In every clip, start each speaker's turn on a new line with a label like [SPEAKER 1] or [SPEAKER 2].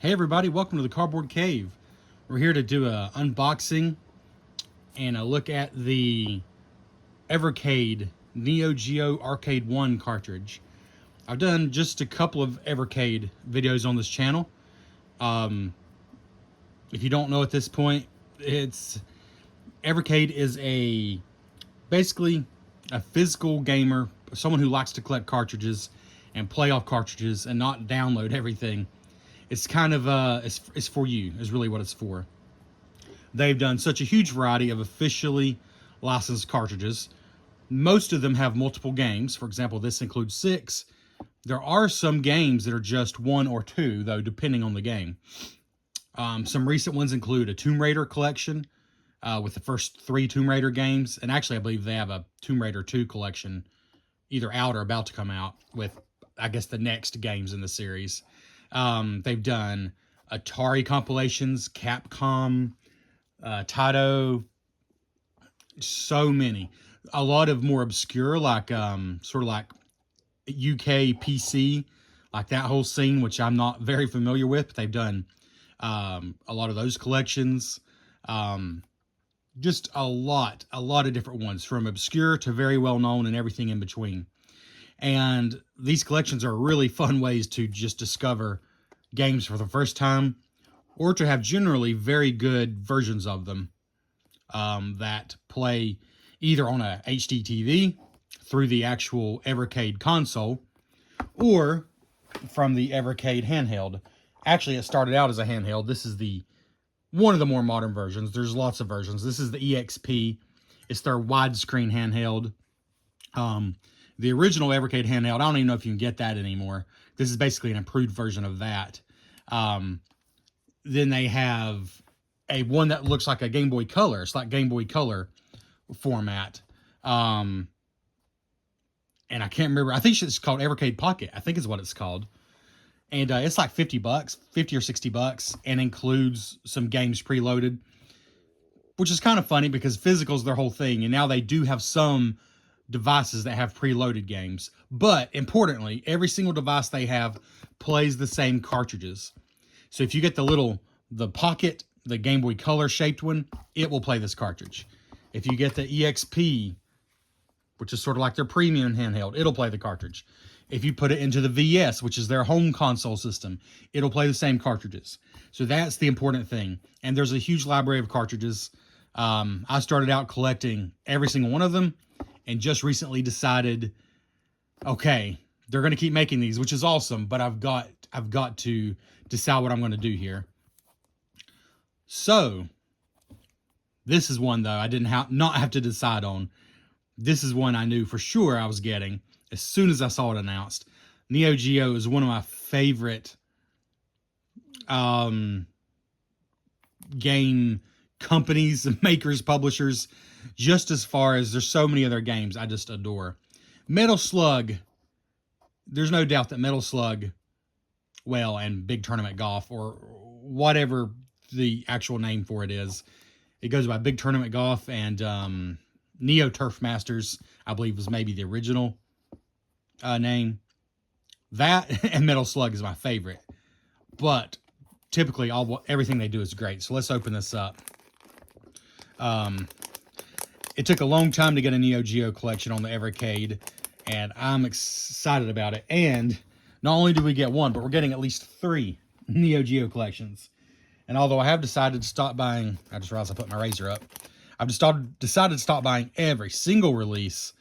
[SPEAKER 1] Hey everybody, welcome to the Cardboard Cave. We're here to do a unboxing and a look at the Evercade NEOGEO Arcade 1 cartridge. I've done just a couple of Evercade videos on this channel. If you don't know at this point, Evercade is basically a physical gamer, someone who likes to collect cartridges and play off cartridges and not download everything. It's kind of it's for you is really what it's for. They've done such a huge variety of officially licensed cartridges. Most of them have multiple games. For example, this includes 6. There are some games that are just 1 or 2, though, depending on the game. Some recent ones include a Tomb Raider collection with the first 3 Tomb Raider games. And actually, I believe they have a Tomb Raider 2 collection either out or about to come out with, I guess, the next games in the series. They've done Atari compilations, Capcom, Taito, so many. A lot of more obscure, like sort of like UK PC, like that whole scene, which I'm not very familiar with. But they've done a lot of those collections. Just a lot of different ones, from obscure to very well known and everything in between. And these collections are really fun ways to just discover games for the first time, or to have generally very good versions of them that play either on a HD TV through the actual Evercade console or from the Evercade handheld. Actually, it started out as a handheld. This is one of the more modern versions. There's lots of versions. This is the EXP. It's their widescreen handheld. The original Evercade handheld, I don't even know if you can get that anymore. This is basically an improved version of that. Then they have one that looks like a Game Boy Color. It's like Game Boy Color format. And I can't remember. I think it's called Evercade Pocket, I think is what it's called. And it's like $50, $50 or $60, and includes some games preloaded, which is kind of funny because physical's their whole thing. And now they do have some devices that have preloaded games, but importantly, every single device they have plays the same cartridges. So if you get the Pocket, the Game Boy Color shaped one, it will play this cartridge. If you get the EXP, which is sort of like their premium handheld, it'll play the cartridge. If you put it into the VS, which is their home console system, it'll play the same cartridges. So that's the important thing. And there's a huge library of cartridges. I started out collecting every single one of them, and just recently decided, okay, they're going to keep making these, which is awesome, but I've got to decide what I'm going to do here. So this is one, though, I didn't not have to decide on. This is one I knew for sure I was getting as soon as I saw it announced. NEOGEO is one of my favorite game companies, makers, publishers, just as far as there's so many other games I just adore. Metal Slug, there's no doubt that Metal Slug, well, and Big Tournament Golf, or whatever the actual name for it is, it goes by Big Tournament Golf, and Neo Turf Masters, I believe, was maybe the original name. That and Metal Slug is my favorite, but typically everything they do is great. So let's open this up. It took a long time to get a NEOGEO collection on the Evercade, and I'm excited about it. And not only do we get one, but we're getting at least 3 NEOGEO collections. And although I have decided to stop buying, I just realized I put my razor up. I've decided to stop buying every single release.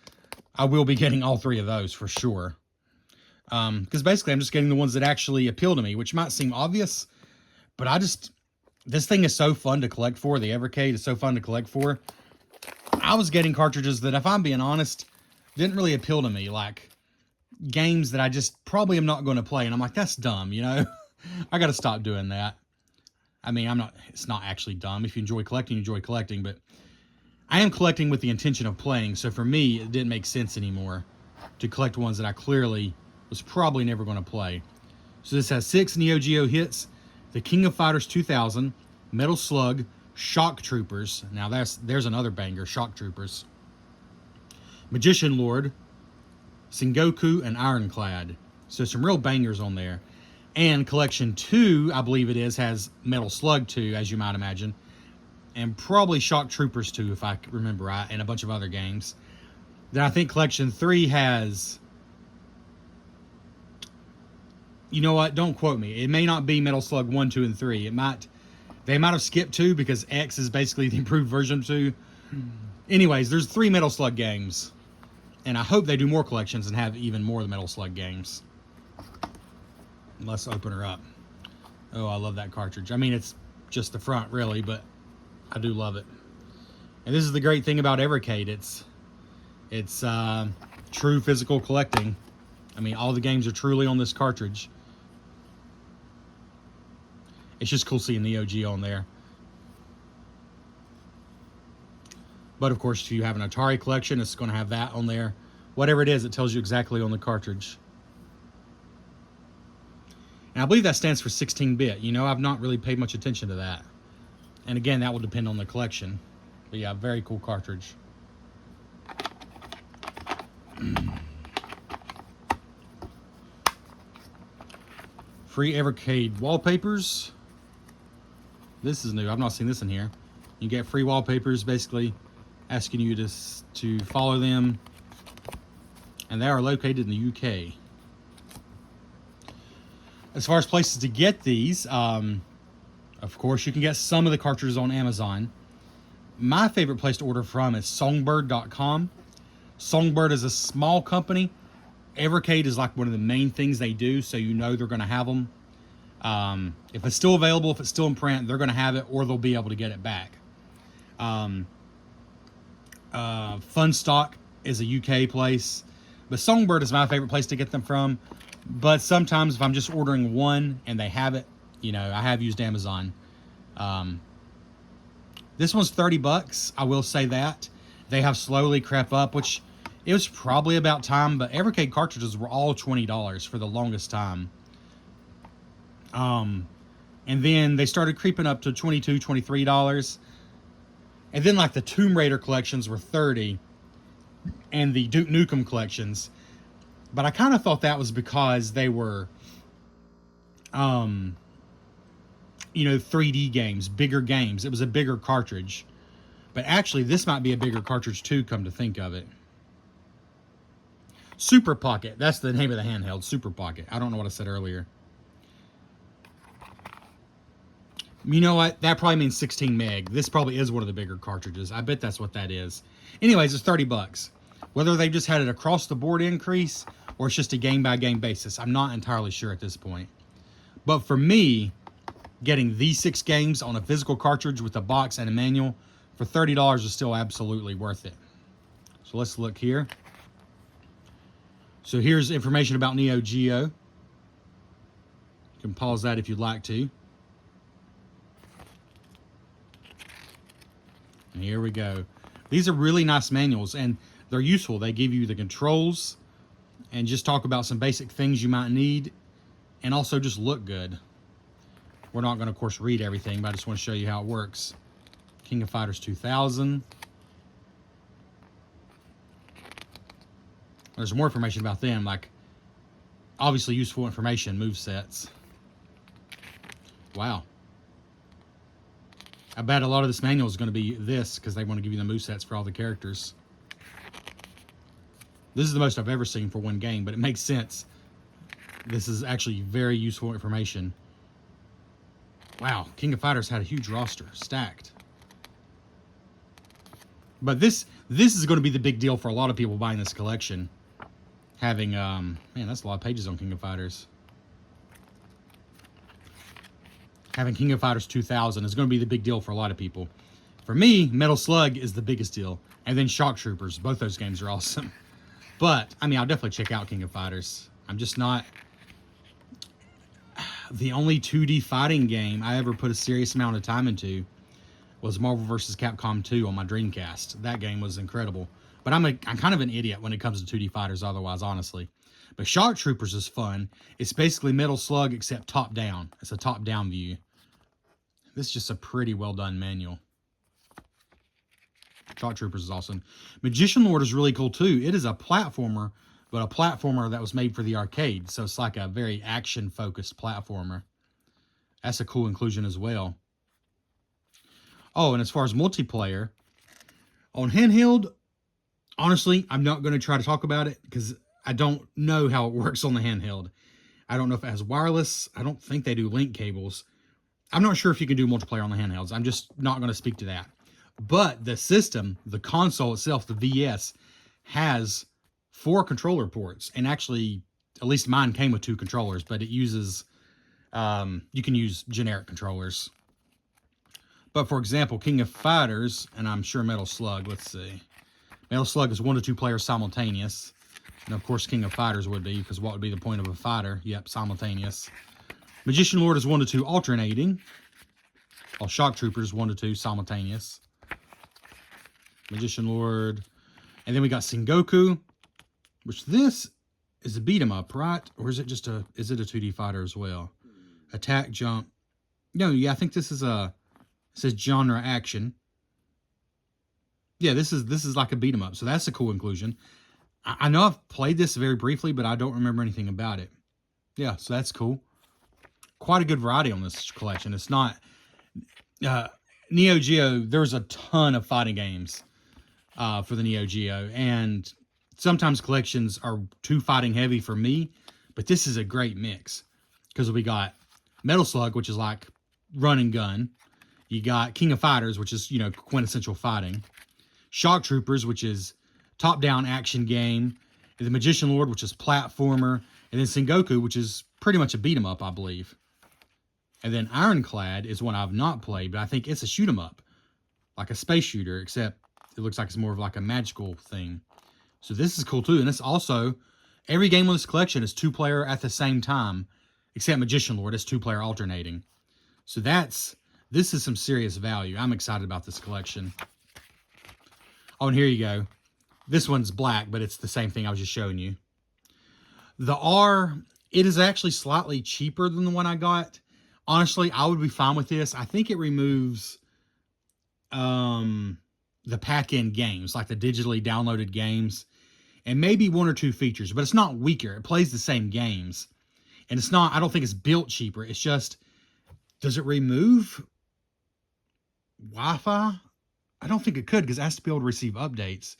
[SPEAKER 1] I will be getting all 3 of those for sure. Because basically I'm just getting the ones that actually appeal to me, which might seem obvious, but this thing is so fun to collect for. The Evercade is so fun to collect for. I was getting cartridges that, if I'm being honest, didn't really appeal to me, like games that I just probably am not going to play. And I'm like, that's dumb, you know? I got to stop doing that. I mean, it's not actually dumb. If you enjoy collecting, you enjoy collecting, but I am collecting with the intention of playing. So for me, it didn't make sense anymore to collect ones that I clearly was probably never going to play. So this has 6 NEOGEO hits: the King of Fighters 2000, Metal Slug, Shock Troopers. Now there's another banger, Shock Troopers. Magician Lord, Sengoku, and Ironclad. So some real bangers on there. And Collection 2, I believe it is, has Metal Slug 2, as you might imagine. And probably Shock Troopers 2, if I remember right, and a bunch of other games. Then I think Collection 3 has... You know what? Don't quote me. It may not be Metal Slug 1, 2, and 3. They might have skipped 2 because X is basically the improved version of 2. Anyways, there's 3 Metal Slug games. And I hope they do more collections and have even more of the Metal Slug games. Let's open her up. Oh, I love that cartridge. I mean, it's just the front, really, but I do love it. And this is the great thing about Evercade. It's true physical collecting. I mean, all the games are truly on this cartridge. It's just cool seeing Neo Geo on there. But of course, if you have an Atari collection, it's going to have that on there. Whatever it is, it tells you exactly on the cartridge. And I believe that stands for 16-bit. You know, I've not really paid much attention to that. And again, that will depend on the collection. But yeah, very cool cartridge. Free Evercade wallpapers. This is new. I've not seen this in here. You get free wallpapers, basically asking you to follow them. And they are located in the UK. As far as places to get these, of course, you can get some of the cartridges on Amazon. My favorite place to order from is songbird.com. Songbird is a small company. Evercade is like one of the main things they do, so you know they're going to have them. If it's still available, if it's still in print, they're going to have it, or they'll be able to get it back. Fun Stock is a UK place, but Songbird is my favorite place to get them from. But sometimes if I'm just ordering one and they have it, you know, I have used Amazon. This one's $30. I will say that. They have slowly crept up, which it was probably about time, but Evercade cartridges were all $20 for the longest time. And then they started creeping up to $22, $23. And then like the Tomb Raider collections were $30, and the Duke Nukem collections. But I kind of thought that was because they were, you know, 3D games, bigger games. It was a bigger cartridge. But actually, this might be a bigger cartridge too, come to think of it. Super Pocket. That's the name of the handheld, Super Pocket. I don't know what I said earlier. You know what? That probably means 16 meg. This probably is one of the bigger cartridges. I bet that's what that is. Anyways, it's $30. Whether they just had an across-the-board increase or it's just a game-by-game basis, I'm not entirely sure at this point. But for me, getting these 6 games on a physical cartridge with a box and a manual for $30 is still absolutely worth it. So let's look here. So here's information about Neo Geo. You can pause that if you'd like to. And here we go. These are really nice manuals, and they're useful. They give you the controls and just talk about some basic things you might need, and also just look good. We're not going to, of course, read everything, but I just want to show you how it works. King of Fighters 2000. There's more information about them, like obviously useful information, move sets. Wow. I bet a lot of this manual is going to be this because they want to give you the movesets for all the characters. This is the most I've ever seen for one game, but it makes sense. This is actually very useful information. Wow, King of Fighters had a huge roster, stacked. But this is going to be the big deal for a lot of people buying this collection. Having, man, that's a lot of pages on King of Fighters. Having King of Fighters 2000 is going to be the big deal for a lot of people. For me, Metal Slug is the biggest deal. And then Shock Troopers. Both those games are awesome. But, I mean, I'll definitely check out King of Fighters. I'm just not... The only 2D fighting game I ever put a serious amount of time into was Marvel vs. Capcom 2 on my Dreamcast. That game was incredible. But I'm kind of an idiot when it comes to 2D fighters otherwise, honestly. But Shock Troopers is fun. It's basically Metal Slug except top-down. It's a top-down view. This is just a pretty well-done manual. Shock Troopers is awesome. Magician Lord is really cool, too. It is a platformer, but a platformer that was made for the arcade. So it's like a very action-focused platformer. That's a cool inclusion as well. Oh, and as far as multiplayer, on handheld, honestly, I'm not going to try to talk about it because I don't know how it works on the handheld. I don't know if it has wireless. I don't think they do link cables. I'm not sure if you can do multiplayer on the handhelds. I'm just not going to speak to that. But the system, the console itself, the VS, has 4 controller ports. And actually, at least mine came with 2 controllers, but it uses, you can use generic controllers. But for example, King of Fighters, and I'm sure Metal Slug, let's see. Metal Slug is 1 to 2 players simultaneous. And of course, King of Fighters would be, because what would be the point of a fighter? Yep, simultaneous. Magician Lord is 1 to 2 alternating. While Shock Troopers 1 to 2 simultaneous. Magician Lord. And then we got Sengoku, which this is a beat 'em up, right? Or is it just a, is it a 2D fighter as well? Attack, jump. No, yeah, I think this is a, it says genre action. Yeah, this is like a beat 'em up. So that's a cool inclusion. I know I've played this very briefly, but I don't remember anything about it. Yeah, so that's cool. Quite a good variety on this collection. It's not... Neo Geo, there's a ton of fighting games for the Neo Geo. And sometimes collections are too fighting heavy for me. But this is a great mix. Because we got Metal Slug, which is like run and gun. You got King of Fighters, which is, you know, quintessential fighting. Shock Troopers, which is top-down action game. And the Magician Lord, which is platformer. And then Sengoku, which is pretty much a beat-em-up, I believe. And then Ironclad is one I've not played, but I think it's a shoot-em-up. Like a space shooter, except it looks like it's more of like a magical thing. So this is cool too. And it's also, every game on this collection is 2-player at the same time. Except Magician Lord, it's 2-player alternating. So this is some serious value. I'm excited about this collection. Oh, and here you go. This one's black, but it's the same thing I was just showing you. The R, it is actually slightly cheaper than the one I got. Honestly, I would be fine with this. I think it removes the pack-in games, like the digitally downloaded games, and maybe 1 or 2 features, but it's not weaker. It plays the same games. And it's not, I don't think it's built cheaper. It's just, does it remove Wi-Fi? I don't think it could, because it has to be able to receive updates.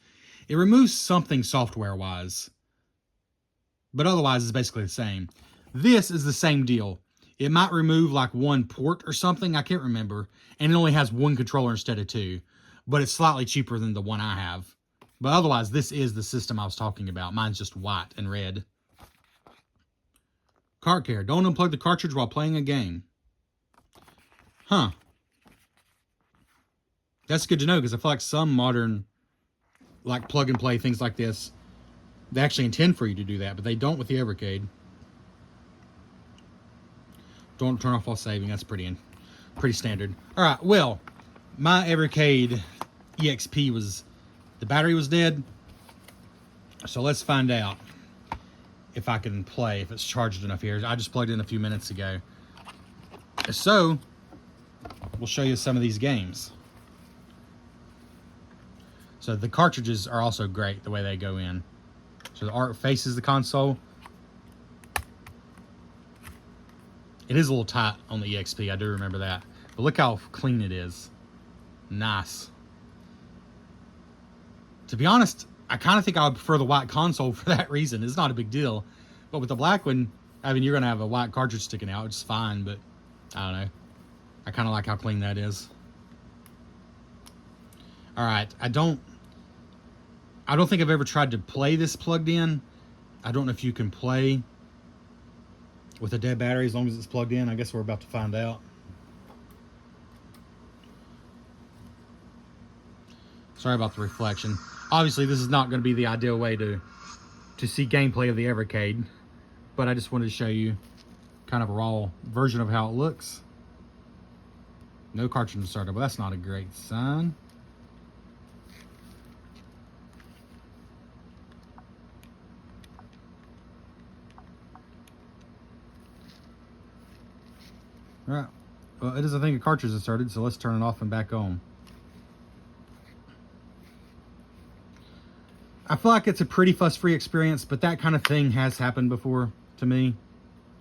[SPEAKER 1] It removes something software-wise. But otherwise, it's basically the same. This is the same deal. It might remove like 1 port or something. I can't remember. And it only has 1 controller instead of 2. But it's slightly cheaper than the one I have. But otherwise, this is the system I was talking about. Mine's just white and red. Cart care. Don't unplug the cartridge while playing a game. Huh. That's good to know, because I feel like some modern, like plug and play things like this, they actually intend for you to do that, but they don't with the Evercade. Don't turn off while saving. That's pretty standard. All right, well, my Evercade EXP was, the battery was dead. So let's find out if I can play, if it's charged enough here. I just plugged in a few minutes ago. So, we'll show you some of these games. So the cartridges are also great, the way they go in. So the art faces the console. It is a little tight on the EXP, I do remember that. But look how clean it is. Nice. To be honest, I kind of think I would prefer the white console for that reason. It's not a big deal. But with the black one, I mean, you're going to have a white cartridge sticking out, which is fine, but I don't know. I kind of like how clean that is. All right, I don't think I've ever tried to play this plugged in. I don't know if you can play with a dead battery as long as it's plugged in. I guess we're about to find out. Sorry about the reflection. Obviously, this is not going to be the ideal way to see gameplay of the Evercade, but I just wanted to show you kind of a raw version of how it looks. No cartridge starter, but that's not a great sign. All right. Well, it doesn't think a cartridge is started, so let's turn it off and back on. I feel like it's a pretty fuss-free experience, but that kind of thing has happened before to me.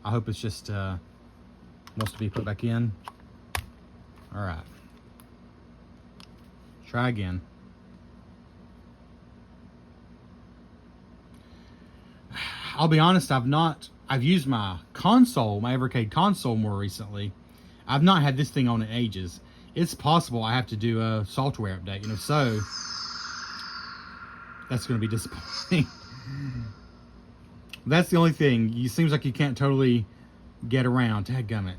[SPEAKER 1] I hope it's just wants to be put back in. All right. Try again. I'll be honest, I've used my console, my Evercade console more recently. I've not had this thing on in ages. It's possible I have to do a software update, and if so, that's going to be disappointing. That's the only thing. It seems like you can't totally get around. Dadgummit.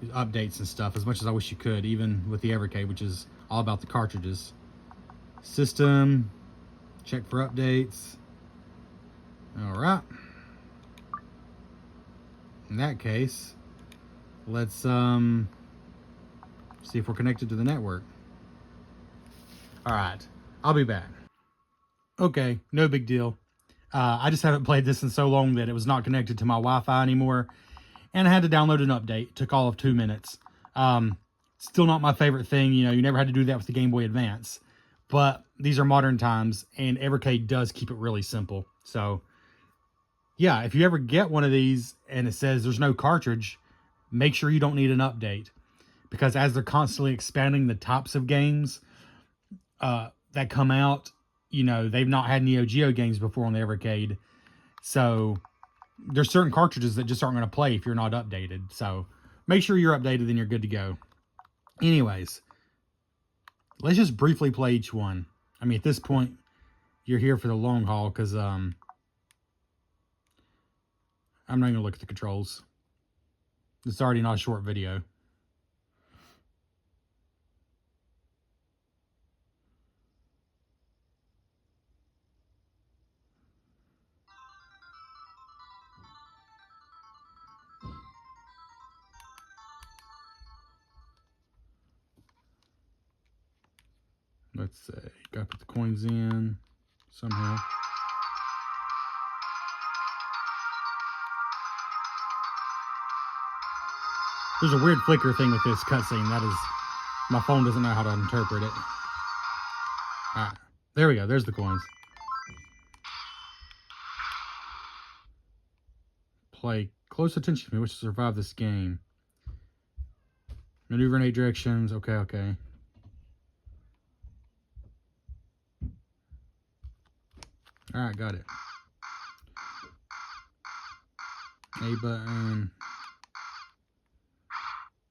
[SPEAKER 1] Updates and stuff as much as I wish you could, even with the Evercade, which is all about the cartridges. System. Check for updates. Alright. In that case, let's see if we're connected to the network. Alright, I'll be back. Okay, no big deal. I just haven't played this in so long that it was not connected to my Wi-Fi anymore, and I had to download an update. It took all of 2 minutes. Still not my favorite thing. You know, you never had to do that with the Game Boy Advance. But these are modern times, and Evercade does keep it really simple. So, yeah, if you ever get one of these and it says there's no cartridge, make sure you don't need an update. Because as they're constantly expanding the types of games that come out, you know, they've not had NEOGEO games before on the Evercade. So, there's certain cartridges that just aren't going to play if you're not updated. So, make sure you're updated and you're good to go. Anyways, let's just briefly play each one. I mean, at this point, you're here for the long haul because I'm not going to look at the controls. It's already not a short video. Let's see. Gotta put the coins in somehow. There's a weird flicker thing with this cutscene. That is, my phone doesn't know how to interpret it. Alright, there we go. There's the coins. Play close attention to me. Wish to survive this game. Maneuver in 8 directions. Okay. Alright, got it. A button.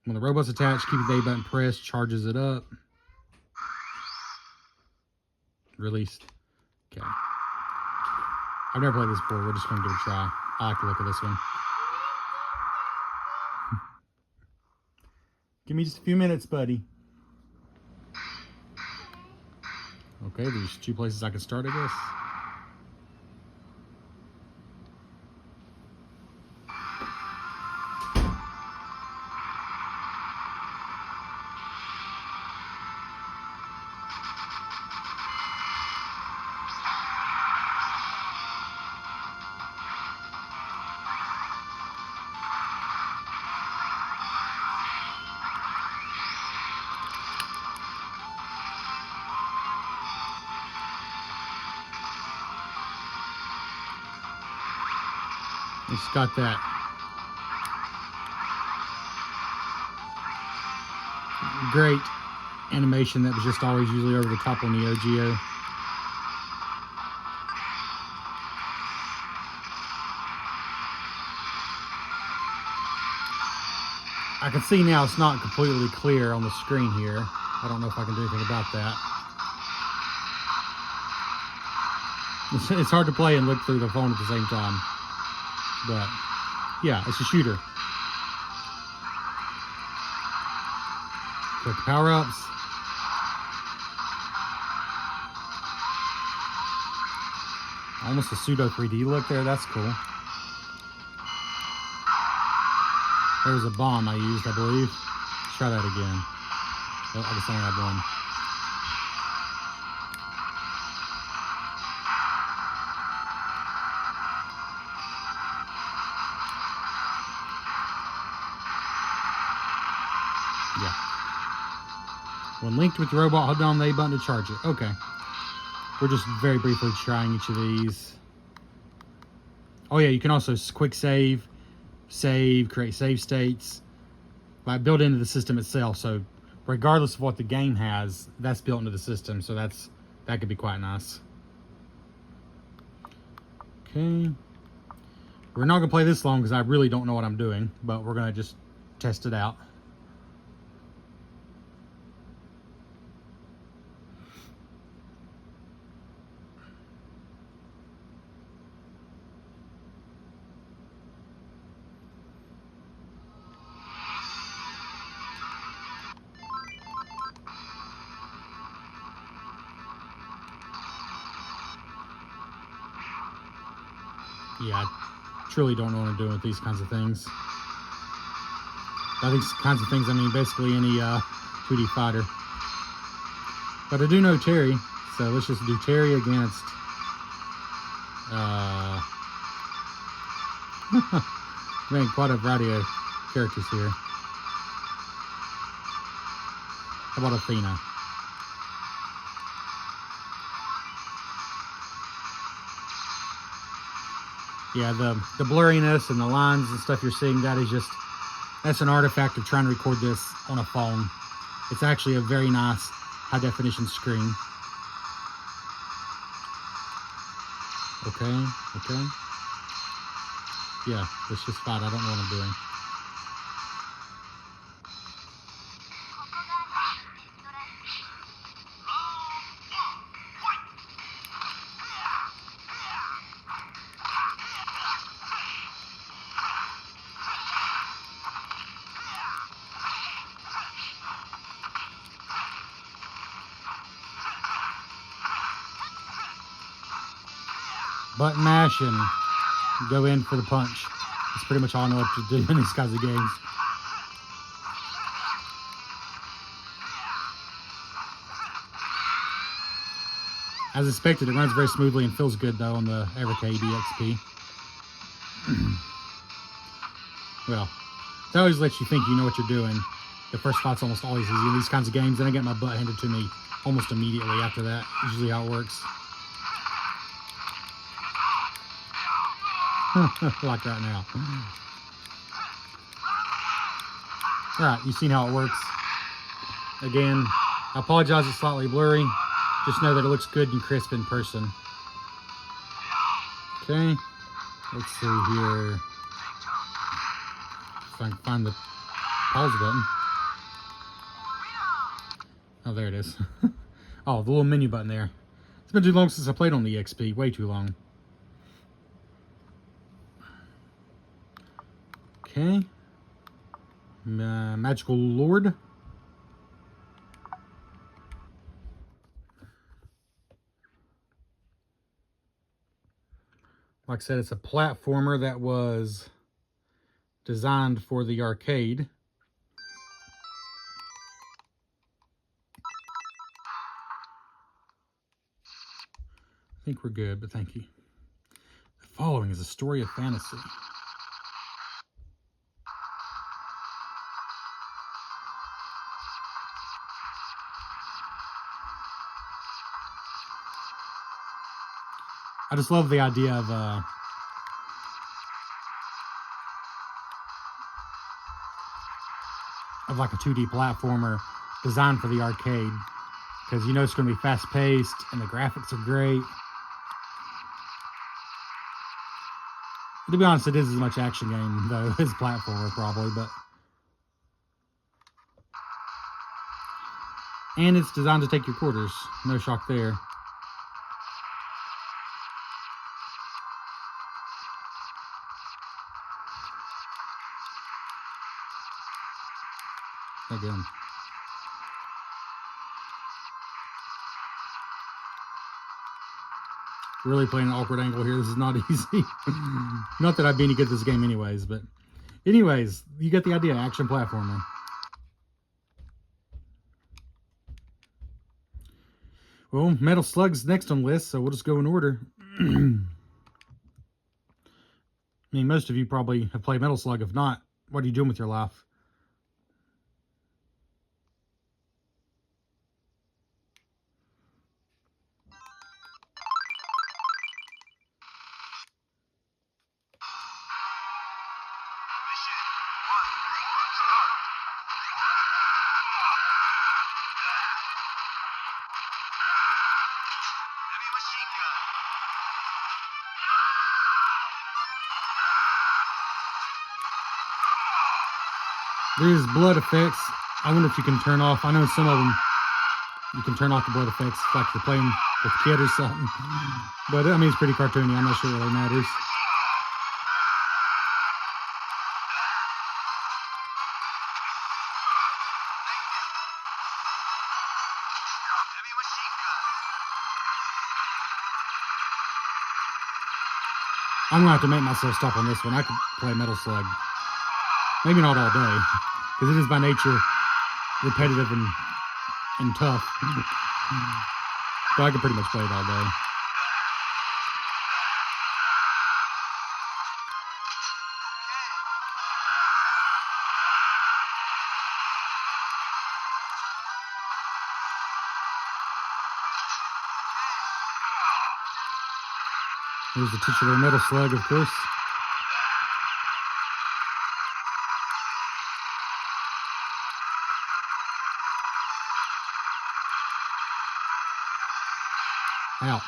[SPEAKER 1] When the robot's attached, keep the A button pressed, charges it up. Released. Okay. I've never played this before. We're just going to give it a try. I like the look of this one. Give me just a few minutes, buddy. Okay, there's 2 places I can start, I guess. It's got that great animation that was just always usually over the top on NEOGEO. I can see now it's not completely clear on the screen here. I don't know if I can do anything about that. It's hard to play and look through the phone at the same time. But, yeah, it's a shooter. Got the power-ups. Almost a pseudo 3D look there. That's cool. There was a bomb I used, I believe. Let's try that again. Oh, I guess I only have one. Yeah. When linked with the robot, hold down the A button to charge it. Okay. We're just very briefly trying each of these. Oh yeah, you can also quick save, create save states, like built into the system itself. So regardless of what the game has, that's built into the system. So that could be quite nice. Okay. We're not going to play this long because I really don't know what I'm doing, but we're going to just test it out. Yeah, I truly don't know what I'm doing with these kinds of things. By these kinds of things, I mean basically any 2D fighter. But I do know Terry, so let's just do Terry against... man, quite a variety of characters here. How about Athena? Yeah, the blurriness and the lines and stuff you're seeing, that's an artifact of trying to record this on a phone. It's actually a very nice high definition screen. Okay. Yeah, let's just fight. I don't know what I'm doing. Button mash and go in for the punch. That's pretty much all I know what to do in these kinds of games. As expected, it runs very smoothly and feels good though on the Evercade EXP. Well, it always lets you think you know what you're doing. The first fight's almost always easy in these kinds of games, then I get my butt handed to me almost immediately after that. Usually how it works. Like right now. Alright, you've seen how it works. Again, I apologize it's slightly blurry. Just know that it looks good and crisp in person. Okay, let's see here. If I can find the pause button. Oh, there it is. Oh, the little menu button there. It's been too long since I played on the EXP. Way too long. Okay. Magical Lord. Like I said, it's a platformer that was designed for the arcade. I think we're good, but thank you. The following is a story of fantasy. I just love the idea of like a 2D platformer designed for the arcade, because you know it's going to be fast paced and the graphics are great. To be honest, it is as much action game though as platformer probably, but and it's designed to take your quarters. No shock there. Again. Really playing an awkward angle here. This is not easy. Not that I'd be any good at this game anyways, but anyways, you get the idea. Action platformer. Well, Metal Slug's next on the list, so we'll just go in order. I mean, most of you probably have played Metal Slug. If not, what are you doing with your life? There's blood effects. I wonder if you can turn off. I know some of them you can turn off the blood effects, like you're playing with a kid or something. But I mean, it's pretty cartoony. I'm not sure it really matters. I'm gonna have to make myself stop on this one. I could play Metal Slug. Maybe not all day, because it is by nature repetitive and tough. But I could pretty much play it all day. Here's the titular Metal Slug, of course. Ouch.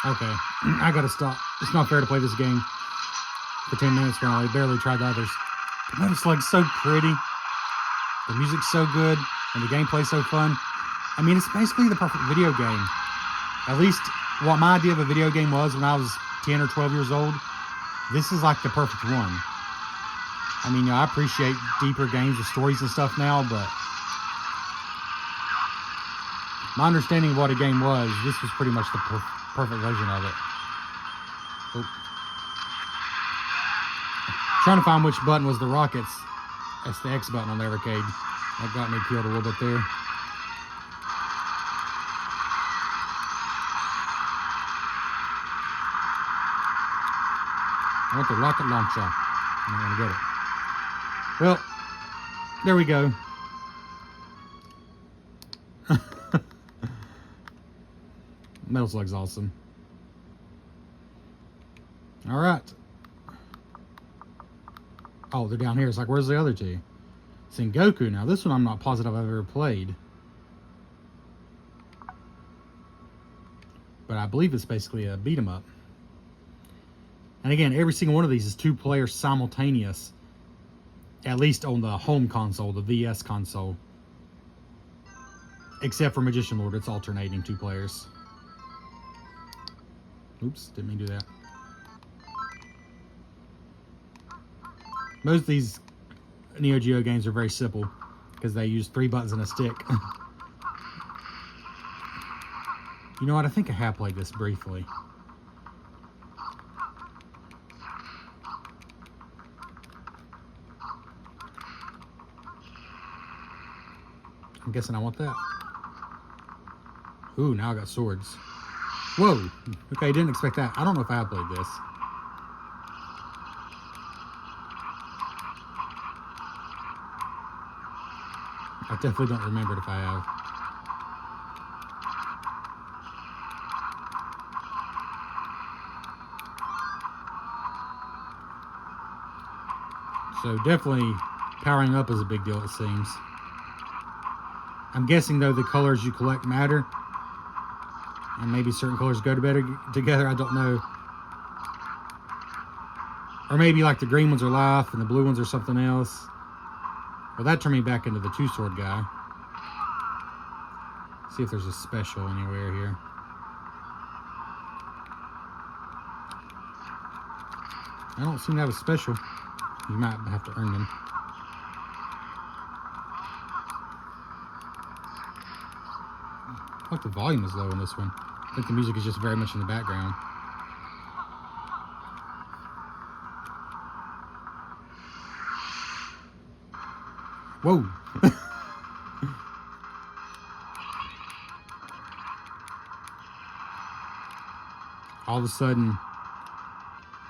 [SPEAKER 1] Okay, I gotta stop. It's not fair to play this game for 10 minutes while I barely tried the others. The Metal Slug's so pretty. The music's so good, and the gameplay's so fun. I mean, it's basically the perfect video game. At least what my idea of a video game was when I was 10 or 12 years old. This is like the perfect one. I mean, you know, I appreciate deeper games with stories and stuff now, but my understanding of what a game was, this was pretty much the perfect version of it. Oh. Trying to find which button was the rockets. That's the X button on the Evercade. That got me killed a little bit there. I want the rocket launcher. I'm not gonna get it. Well, there we go. Metal Slug's awesome. All right. Oh, they're down here. It's like, where's the other two? Sengoku. Now, this one I'm not positive I've ever played. But I believe it's basically a beat 'em up. And again, every single one of these is 2 players simultaneous. At least on the home console, the VS console. Except for Magician Lord, it's alternating 2 players. Oops, didn't mean to do that. Most of these Neo Geo games are very simple because they use 3 buttons and a stick. You know what? I think I have played this briefly. I'm guessing I want that. Ooh, now I got swords. Whoa! Okay, didn't expect that. I don't know if I have played this. I definitely don't remember it if I have. So definitely powering up is a big deal, it seems. I'm guessing, though, the colors you collect matter. And maybe certain colors go better together, I don't know. Or maybe like the green ones are life and the blue ones are something else. Well, that turned me back into the 2-sword guy. See if there's a special anywhere here. I don't seem to have a special. You might have to earn them. I like the volume is low on this one. I think the music is just very much in the background. Whoa! All of a sudden,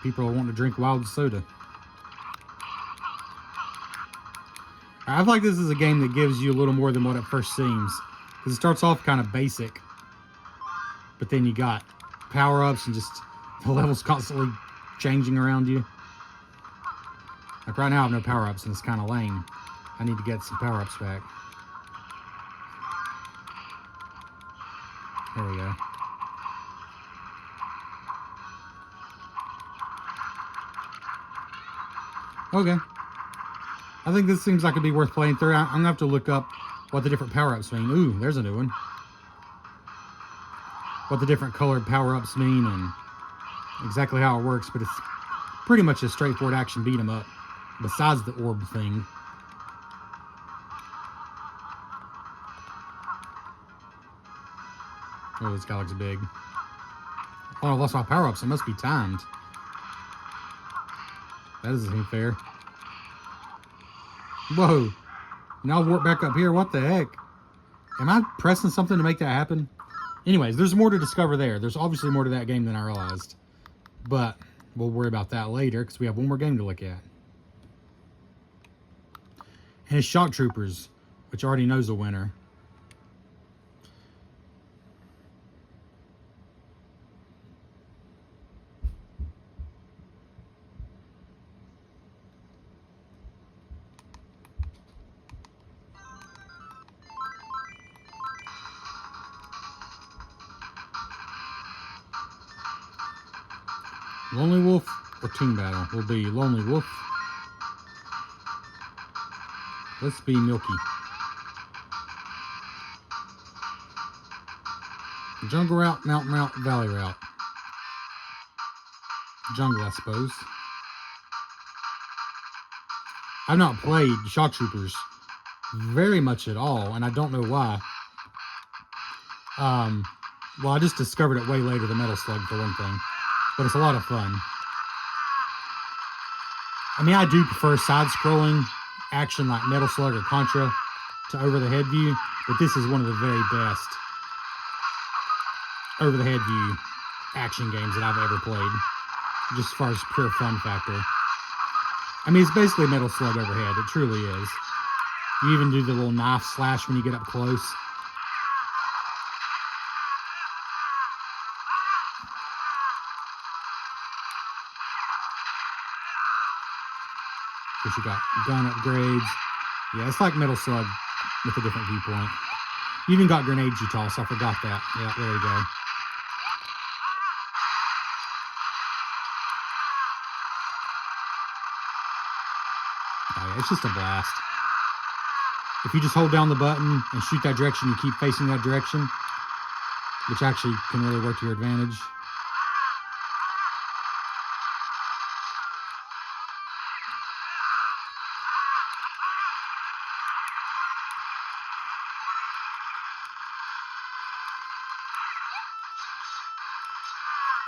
[SPEAKER 1] people are wanting to drink wild soda. I feel like this is a game that gives you a little more than what it first seems. Because it starts off kind of basic. But then you got power-ups and just the levels constantly changing around you. Like right now I have no power-ups and it's kind of lame. I need to get some power-ups back. There we go. Okay. I think this seems like it'd be worth playing through. I'm going to have to look up what the different power-ups mean. Ooh, there's a new one. What the different colored power-ups mean and exactly how it works, but it's pretty much a straightforward action beat 'em up, besides the orb thing. Oh, this guy looks big. Oh, I lost my power-ups. It must be timed. That doesn't seem fair. Whoa. Now warp back up here. What the heck? Am I pressing something to make that happen? Anyways, there's more to discover there. There's obviously more to that game than I realized. But we'll worry about that later because we have one more game to look at. And it's Shock Troopers, which already knows the winner. Lonely Wolf or Team Battle will be Lonely Wolf. Let's be Milky. Jungle route, mountain route, valley route. Jungle, I suppose. I've not played Shock Troopers very much at all, and I don't know why. Well, I just discovered it way later than Metal Slug, for one thing. But it's a lot of fun. I mean, I do prefer side-scrolling action like Metal Slug or Contra to over-the-head view, but this is one of the very best over-the-head view action games that I've ever played, just as far as pure fun factor. I mean, it's basically Metal Slug overhead. It truly is. You even do the little knife slash when you get up close. Because you got gun upgrades. Yeah, it's like Metal Slug with a different viewpoint. You even got grenades you toss. I forgot that. Yeah, there you go. Oh, yeah, it's just a blast. If you just hold down the button and shoot that direction, you keep facing that direction, which actually can really work to your advantage.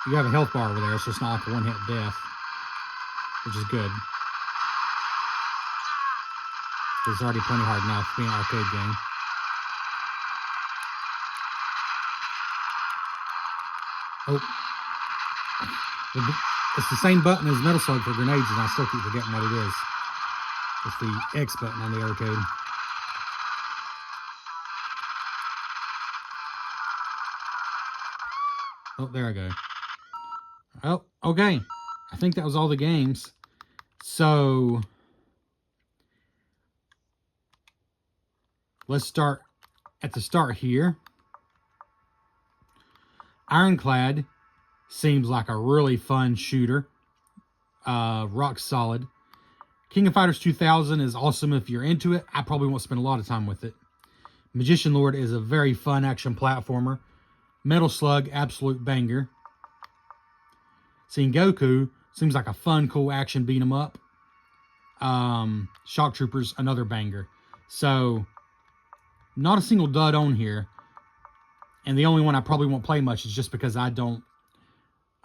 [SPEAKER 1] You have a health bar over there, so it's not like a one-hit death, which is good. It's already plenty hard enough being an arcade game. Oh. It's the same button as Metal Slug for grenades, and I still keep forgetting what it is. It's the X button on the arcade. Oh, there I go. Oh, okay. I think that was all the games. So let's start at the start here. Ironclad seems like a really fun shooter. Rock solid. King of Fighters 2000 is awesome if you're into it. I probably won't spend a lot of time with it. Magician Lord is a very fun action platformer. Metal Slug, absolute banger. Seeing Goku seems like a fun, cool action beat 'em up. Shock Troopers, another banger. So, not a single dud on here. And the only one I probably won't play much is just because I don't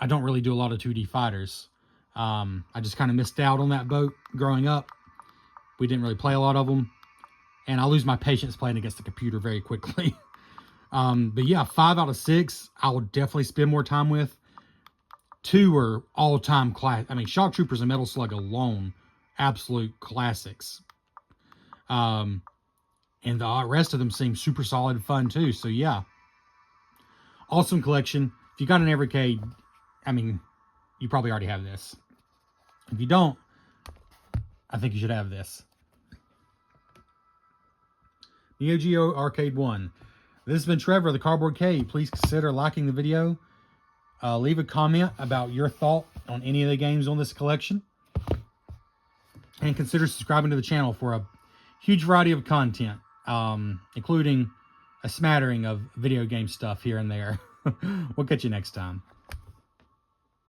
[SPEAKER 1] really do a lot of 2D fighters. I just kind of missed out on that boat growing up. We didn't really play a lot of them. And I lose my patience playing against the computer very quickly. But yeah, 5 out of 6, I would definitely spend more time with. 2 are all-time class. I mean, Shock Troopers and Metal Slug alone, absolute classics. And the rest of them seem super solid fun too. So yeah, awesome collection. If you got an Evercade, I mean, you probably already have this. If you don't, I think you should have this. NEOGEO Arcade 1. This has been Trevor, the Cardboard Cave. Please consider liking the video. Leave a comment about your thought on any of the games on this collection. And consider subscribing to the channel for a huge variety of content, including a smattering of video game stuff here and there. We'll catch you next time.